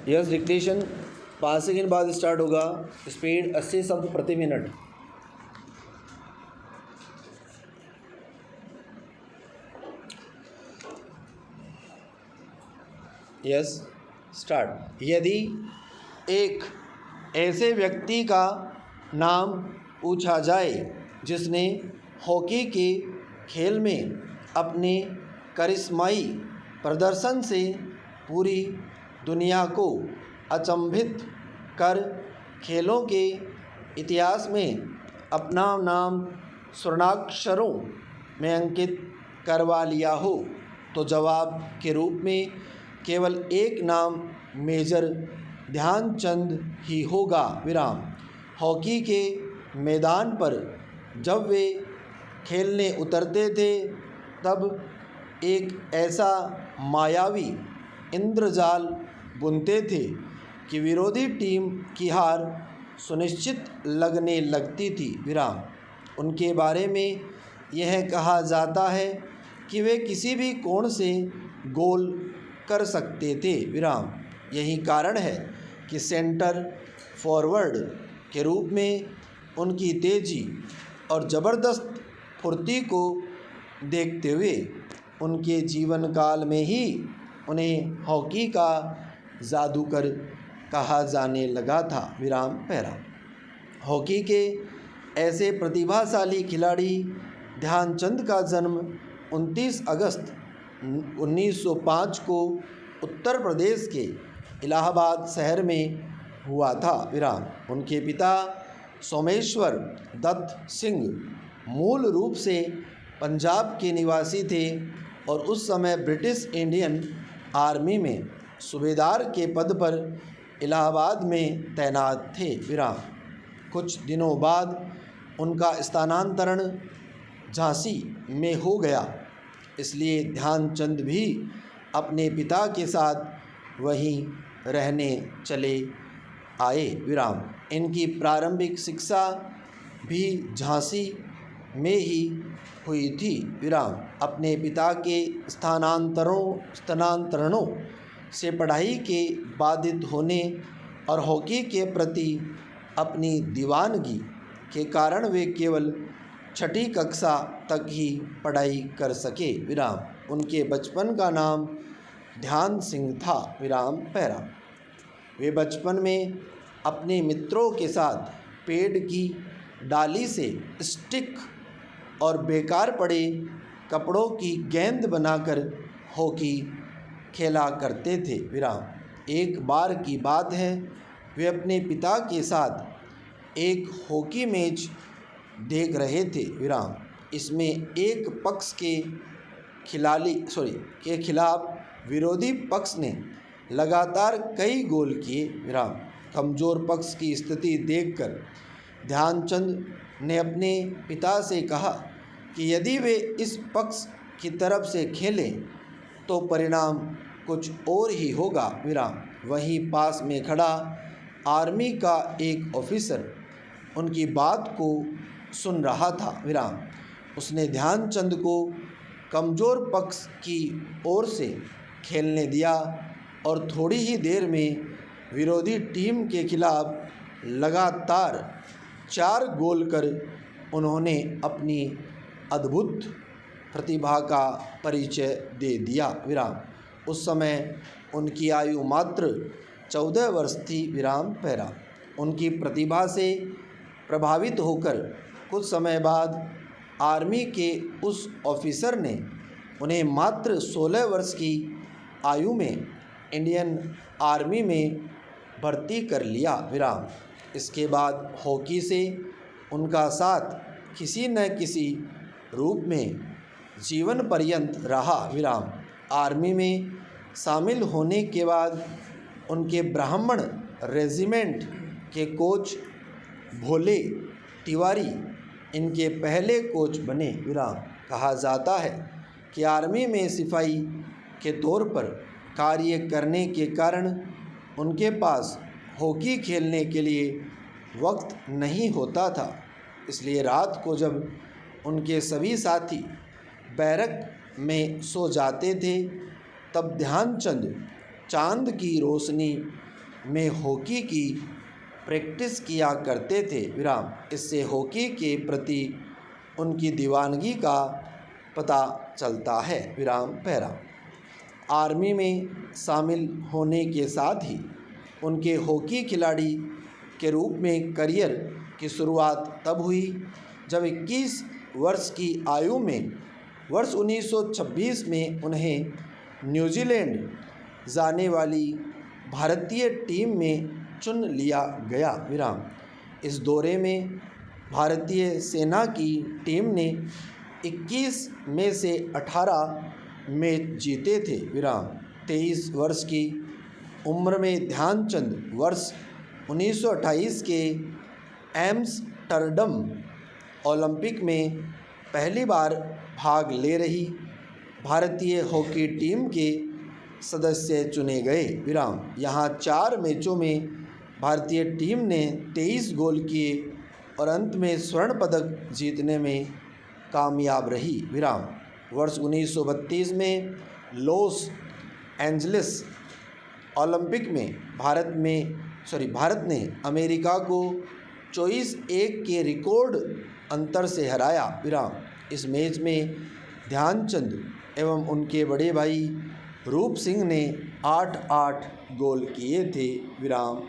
Yes, dictation 5 second बाद start होगा। Speed 80 शब्द प्रति मिनट। Yes, start. यदि एक ऐसे व्यक्ति का नाम पूछा जाए जिसने हॉकी के खेल में अपने करिश्माई प्रदर्शन से पूरी दुनिया को अचंभित कर खेलों के इतिहास में अपना नाम स्वर्णाक्षरों में अंकित करवा लिया हो, तो जवाब के रूप में केवल एक नाम मेजर ध्यानचंद ही होगा। विराम। हॉकी के मैदान पर जब वे खेलने उतरते थे तब एक ऐसा मायावी इंद्रजाल बुनते थे कि विरोधी टीम की हार सुनिश्चित लगने लगती थी। विराम। उनके बारे में यह कहा जाता है कि वे किसी भी कोण से गोल कर सकते थे। विराम। यही कारण है कि सेंटर फॉरवर्ड के रूप में उनकी तेज़ी और ज़बरदस्त फुर्ती को देखते हुए उनके जीवन काल में ही उन्हें हॉकी का जादूगर कहा जाने लगा था। विराम पैरा। हॉकी के ऐसे प्रतिभाशाली खिलाड़ी ध्यानचंद का जन्म 29 अगस्त 1905 को उत्तर प्रदेश के इलाहाबाद शहर में हुआ था। विराम। उनके पिता सोमेश्वर दत्त सिंह मूल रूप से पंजाब के निवासी थे और उस समय ब्रिटिश इंडियन आर्मी में सूबेदार के पद पर इलाहाबाद में तैनात थे। विराम। कुछ दिनों बाद उनका स्थानांतरण झांसी में हो गया, इसलिए ध्यानचंद भी अपने पिता के साथ वहीं रहने चले आए। विराम। इनकी प्रारंभिक शिक्षा भी झांसी में ही हुई थी। विराम। अपने पिता के स्थानांतरणों से पढ़ाई के बाधित होने और हॉकी के प्रति अपनी दीवानगी के कारण वे केवल 6ठी कक्षा तक ही पढ़ाई कर सके। विराम। उनके बचपन का नाम ध्यान सिंह था। विराम पैरा। वे बचपन में अपने मित्रों के साथ पेड़ की डाली से स्टिक और बेकार पड़े कपड़ों की गेंद बनाकर हॉकी खेला करते थे। विराम। एक बार की बात है, वे अपने पिता के साथ एक हॉकी मैच देख रहे थे। विराम। इसमें एक पक्ष के खिलाफ विरोधी पक्ष ने लगातार कई गोल किए। विराम। कमज़ोर पक्ष की स्थिति देखकर ध्यानचंद ने अपने पिता से कहा कि यदि वे इस पक्ष की तरफ से खेलें तो परिणाम कुछ और ही होगा। विराम। वहीं पास में खड़ा आर्मी का एक ऑफिसर उनकी बात को सुन रहा था। विराम। उसने ध्यानचंद को कमज़ोर पक्ष की ओर से खेलने दिया और थोड़ी ही देर में विरोधी टीम के खिलाफ लगातार 4 गोल कर उन्होंने अपनी अद्भुत प्रतिभा का परिचय दे दिया। विराम। उस समय उनकी आयु मात्र 14 वर्ष थी। विराम पैरा। उनकी प्रतिभा से प्रभावित होकर कुछ समय बाद आर्मी के उस ऑफिसर ने उन्हें मात्र 16 वर्ष की आयु में इंडियन आर्मी में भर्ती कर लिया। विराम। इसके बाद हॉकी से उनका साथ किसी न किसी रूप में जीवन पर्यंत रहा। विराम। आर्मी में शामिल होने के बाद उनके ब्राह्मण रेजिमेंट के कोच भोले तिवारी इनके पहले कोच बने। विराम। कहा जाता है कि आर्मी में सिपाही के तौर पर कार्य करने के कारण उनके पास हॉकी खेलने के लिए वक्त नहीं होता था, इसलिए रात को जब उनके सभी साथी बैरक में सो जाते थे तब ध्यानचंद चांद की रोशनी में हॉकी की प्रैक्टिस किया करते थे विराम। इससे हॉकी के प्रति उनकी दीवानगी का पता चलता है विराम पैरा। आर्मी में शामिल होने के साथ ही उनके हॉकी खिलाड़ी के रूप में करियर की शुरुआत तब हुई जब 21 वर्ष की आयु में वर्ष 1926 में उन्हें न्यूजीलैंड जाने वाली भारतीय टीम में चुन लिया गया विराम। इस दौरे में भारतीय सेना की टीम ने 21 में से 18 मैच जीते थे विराम। 23 वर्ष की उम्र में ध्यानचंद वर्ष 1928 के एम्स्टर्डम ओलंपिक में पहली बार भाग ले रही भारतीय हॉकी टीम के सदस्य चुने गए विराम। यहाँ 4 मैचों में भारतीय टीम ने 23 गोल किए और अंत में स्वर्ण पदक जीतने में कामयाब रही विराम। वर्ष 1932 में लॉस एंजलिस ओलंपिक में भारत ने अमेरिका को 24-1 के रिकॉर्ड अंतर से हराया विराम। इस मैच में ध्यानचंद एवं उनके बड़े भाई रूप सिंह ने 8-8 गोल किए थे विराम।